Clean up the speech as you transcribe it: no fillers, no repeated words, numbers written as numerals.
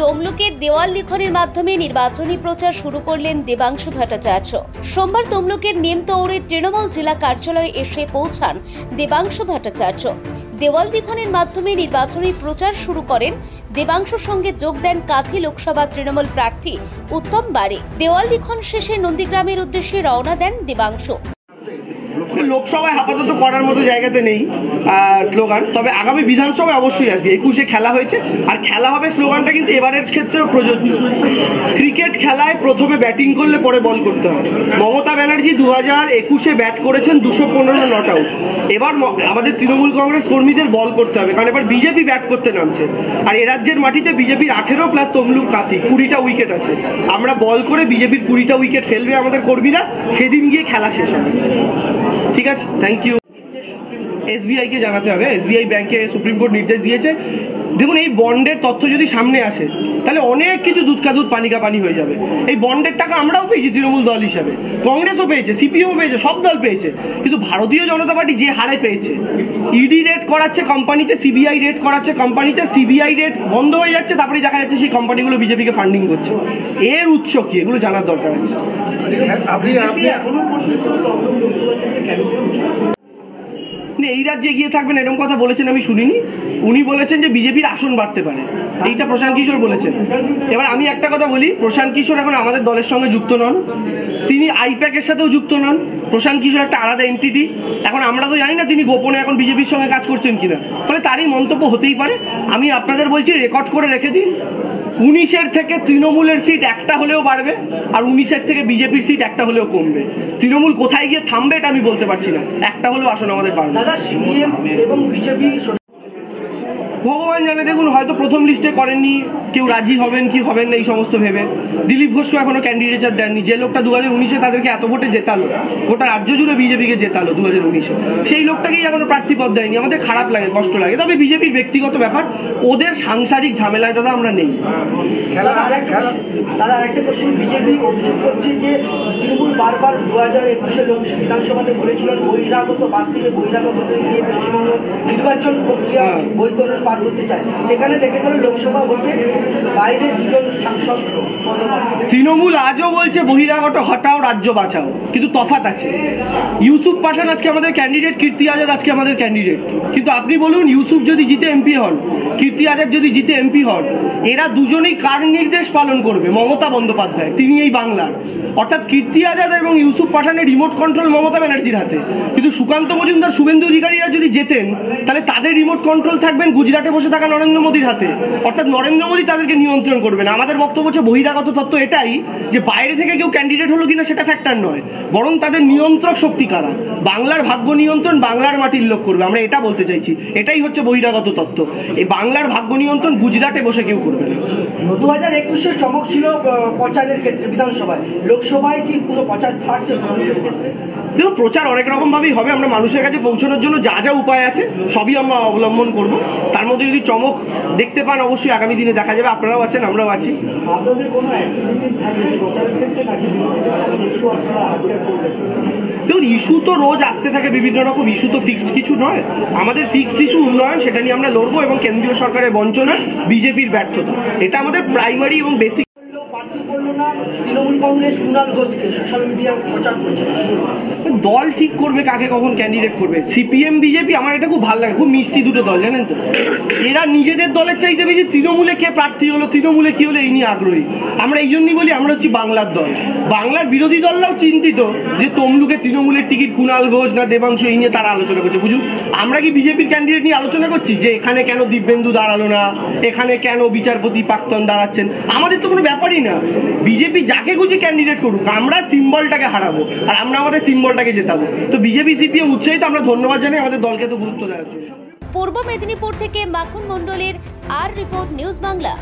তমলুকে দেওয়াল লিখনের মাধ্যমে নির্বাচনী প্রচার শুরু করলেন দেবাংশু ভট্টাচার্য। সোমবার তমলুকের নিমতৌড়ে তৃণমূল জেলা কার্যালয়ে এসে পৌঁছান দেবাংশু ভট্টাচার্য। দেওয়াল লিখনের মাধ্যমে নির্বাচনী প্রচার শুরু করেন। দেবাংশুর সঙ্গে যোগ দেন কাঁথি লোকসভা তৃণমূল প্রার্থী উত্তম বাড়ি। দেওয়াল লিখন শেষে নন্দীগ্রামের উদ্দেশ্যে রওনা দেন দেবাংশু। লোকসভায় আপাতত করার মতো জায়গাতে নেই স্লোগান, তবে আগামী বিধানসভায় অবশ্যই আসবে। 21-এ খেলা হয়েছে আর খেলা হবে, স্লোগানটা কিন্তু এবারের ক্ষেত্রেও প্রযোজ্য। ক্রিকেট খেলায় প্রথমে ব্যাটিং করলে পরে বল করতে হয়। মমতা ব্যানার্জি 2021-এ ব্যাট করেছেন 215 নট আউট। এবার আমাদের তৃণমূল কংগ্রেস কর্মীদের বল করতে হবে, কারণ এবার বিজেপি ব্যাট করতে নামছে। আর এ রাজ্যের মাটিতে বিজেপির 18 প্লাস তমলুক কাঁথি 20টা উইকেট আছে। আমরা বল করে বিজেপির 20টা উইকেট ফেলবে আমাদের কর্মীরা, সেদিন গিয়ে খেলা শেষ হবে। ঠিক আছে, থ্যাংক ইউ। এসবিআইকে জানাতে হবে। এসবিআই ব্যাংকে সুপ্রিম কোর্ট নির্দেশ দিয়েছে। দেখুন, এই বন্ডের তথ্য যদি সামনে আসে তাহলে অনেক কিছু দুধ কা দুধ পানি কা পানি হয়ে যাবে। এই বন্ডের টাকা আমরাও পেয়েছি তৃণমূল দল হিসাবে, কংগ্রেসও পেয়েছে, সিপিএমও পেয়েছে, সব দল পেয়েছে। কিন্তু ভারতীয় জনতা পার্টি যে হারে পেয়েছে, ইডি রেট করাচ্ছে কোম্পানিতে, সিবিআই রেট করাচ্ছে কোম্পানিতে, সিবিআই রেট বন্ধ হয়ে যাচ্ছে, তারপরে দেখা যাচ্ছে সেই কোম্পানিগুলো বিজেপিকে ফান্ডিং করছে। এর উৎস কি, এগুলো জানার দরকার আছে। এই রাজ্যে এগিয়ে থাকবেন এরকম কথা বলেছেন আমি শুনিনি। উনি বলেছেন যে বিজেপির আসন বাড়তে পারে, এইটা প্রশান্ত কিশোর বলেছেন। এবার আমি একটা কথা বলি, প্রশান্ত কিশোর এখন আমাদের দলের সঙ্গে যুক্ত নন, তিনি আইপ্যাকের সাথেও যুক্ত নন। প্রশান্ত কিশোর একটা আলাদা এন্টিটি। এখন আমরা তো জানি না তিনি গোপনে এখন বিজেপির সঙ্গে কাজ করছেন কিনা, ফলে তারই মন্তব্য হতেই পারে। আমি আপনাদের বলছি, রেকর্ড করে রেখে দিন, 19-এর থেকে তৃণমূলের সিট একটা হলেও বাড়বে, আর 19-এর থেকে বিজেপির সিট একটা হলেও কমবে। তৃণমূল কোথায় গিয়ে থামবে এটা আমি বলতে পারছি না। একটা হলেও আসন আমাদের বাড়বে। দাদা, সিপিএম এবং বিজেপি ভগবান জানে। দেখুন, হয়তো প্রথম লিস্টে করেননি, কেউ রাজি হবেন কি হবেন না এই সমস্ত ভেবে। দিলীপ ঘোষকে এখনো ক্যান্ডিডেচার দেননি। যে লোকটা 2019-এ তাদেরকে এত ভোটে জেতালো, গোটা রাজ্য জুড়ে বিজেপিকে জেতালো 2019-এ, সেই লোকটাকেই এখনো প্রার্থীপদ দেয়নি। আমাদের খারাপ লাগে, কষ্ট লাগে। তবে বিজেপির ব্যক্তিগত ব্যাপার, ওদের সাংসারিক ঝামেলায় দাদা আমরা নেই। তারা আরেকটা কোশ্চেন, বিজেপি অভিযোগ করছে যে তৃণমূল বারবার 2021-এ লোকসভা বিধানসভাতে বলেছিলেন বহিরাগত বাদ দিয়ে বহিরাগত নিয়ে পশ্চিমবঙ্গ নির্বাচন প্রক্রিয়া বৈতরণ পার করতে চায়। সেখানে দেখে গেল লোকসভা ভোটে বাইরে 2জন সাংসদ। তৃণমূল আজও বলছে বহিরাগত হটাও, রাজ্য বাঁচাও, কিন্তু তফাৎ আছে। ইউসুফ পাঠান আজকে আমাদের ক্যান্ডিডেট, কীর্তি আজাদ আজকে আমাদের ক্যান্ডিডেট। কিন্তু আপনি বলুন, ইউসুফ যদি জিতে এমপি হন, কীর্তি আজাদ যদি জিতে এমপি হন, এরা দুজনেই কার নির্দেশ পালন করবে? মমতা বন্দ্যোপাধ্যায়, তিনি এই বাংলার। অর্থাৎ কীর্তি আজাদ এবং ইউসুফ পাঠানের রিমোট কন্ট্রোল মমতা ব্যানার্জির হাতে। কিন্তু সুকান্ত মজুমদার, শুভেন্দু অধিকারীরা যদি জেতেন, তাহলে তাদের রিমোট কন্ট্রোল থাকবেন গুজরাটে বসে থাকা নরেন্দ্র মোদীর হাতে। অর্থাৎ নরেন্দ্র মোদী তাদেরকে নিয়ন্ত্রণ করবেন। আমাদের বক্তব্য হচ্ছে, বহিরাগত তত্ত্ব এটাই যে বাইরে থেকে কেউ ক্যান্ডিডেট হলো কিনা সেটা ফ্যাক্টর নয়, বরং তাদের নিয়ন্ত্রক শক্তি কারা। বাংলার ভাগ্য নিয়ন্ত্রণ বাংলার মাটির লোক করবে, আমরা এটা বলতে চাইছি। এটাই হচ্ছে বহিরাগত তত্ত্ব। এই বাংলার ভাগ্য নিয়ন্ত্রণ গুজরাটে বসে কেউ করবে না। 2021-এর চমক ছিল প্রচারের ক্ষেত্রে বিধানসভায়, লোকসভায় কি কোনো প্রচার থাকছে তৃণমূলের ক্ষেত্রে? দেখুন, প্রচার অনেক রকম ভাবেই হবে। আমরা মানুষের কাছে পৌঁছানোর জন্য যা যা উপায় আছে সবই আমরা অবলম্বন করব। তার মধ্যে যদি চমক দেখতে পান, অবশ্যই আগামী দিনে দেখা যাবে। আপনারাও আছেন, আমরাও আছি। আপনাদের কোনো অ্যাক্টিভিটিস থাকবে প্রচারের ক্ষেত্রে নাকি ইস্যু আপনারা হাতিয়ার করবেন? দেখুন, ইস্যু তো রোজ আসতে থাকে, বিভিন্ন রকম ইস্যু তো ফিক্সড কিছু নয়। আমাদের ফিক্সড ইস্যু উন্নয়ন, সেটা নিয়ে আমরা লড়বো, এবং কেন্দ্রীয় সরকারের বঞ্চনা, বিজেপির ব্যর্থতা, এটা আমাদের প্রাইমারি এবং বেসিক। প্রার্থী করলো না তৃণমূল কংগ্রেস কুণাল ঘোষকে, সোশ্যাল মিডিয়া প্রচার করছে। দল ঠিক করবে কাকে কখন ক্যান্ডিডেট করবে। সিপিএম বিজেপি, আমার এটা খুব ভালো লাগে, খুব মিষ্টি দুটো দল, জানেন তো। এরা নিজেদের দলের চাইতে বেশি তৃণমূলে কে প্রার্থী হলো, তৃণমূলে কি হলো, এই নিয়ে আগ্রহী। আমরা এই জন্যই বলি আমরা হচ্ছি বাংলার দল। বাংলার বিরোধী দলরাও চিন্তিত যে তমলুকে তৃণমূলের টিকিট কুণাল ঘোষ না দেবাংশু, এই নিয়ে তারা আলোচনা করছে। বুঝুন, আমরা কি বিজেপির ক্যান্ডিডেট নিয়ে আলোচনা করছি যে এখানে কেন দিব্যেন্দু দাঁড়ালো না, এখানে কেন বিচারপতি প্রাক্তন দাঁড়াচ্ছেন? আমাদের তো কোনো ব্যাপারই না। বিজেপি যাকে খুঁজে ক্যান্ডিডেট করুক, আমরা সিম্বলটাকে হারাবো আর আমরা আমাদের সিম্বলটাকে জেতাবো। তো বিজেপি সিপিএম উৎসাহিত, আমরা ধন্যবাদ জানাই আমাদের দলকে তো গুরুত্ব দেওয়ার জন্য। পূর্ব মেদিনীপুর থেকে মাখন মণ্ডলের আর রিপোর্ট, নিউজ বাংলা।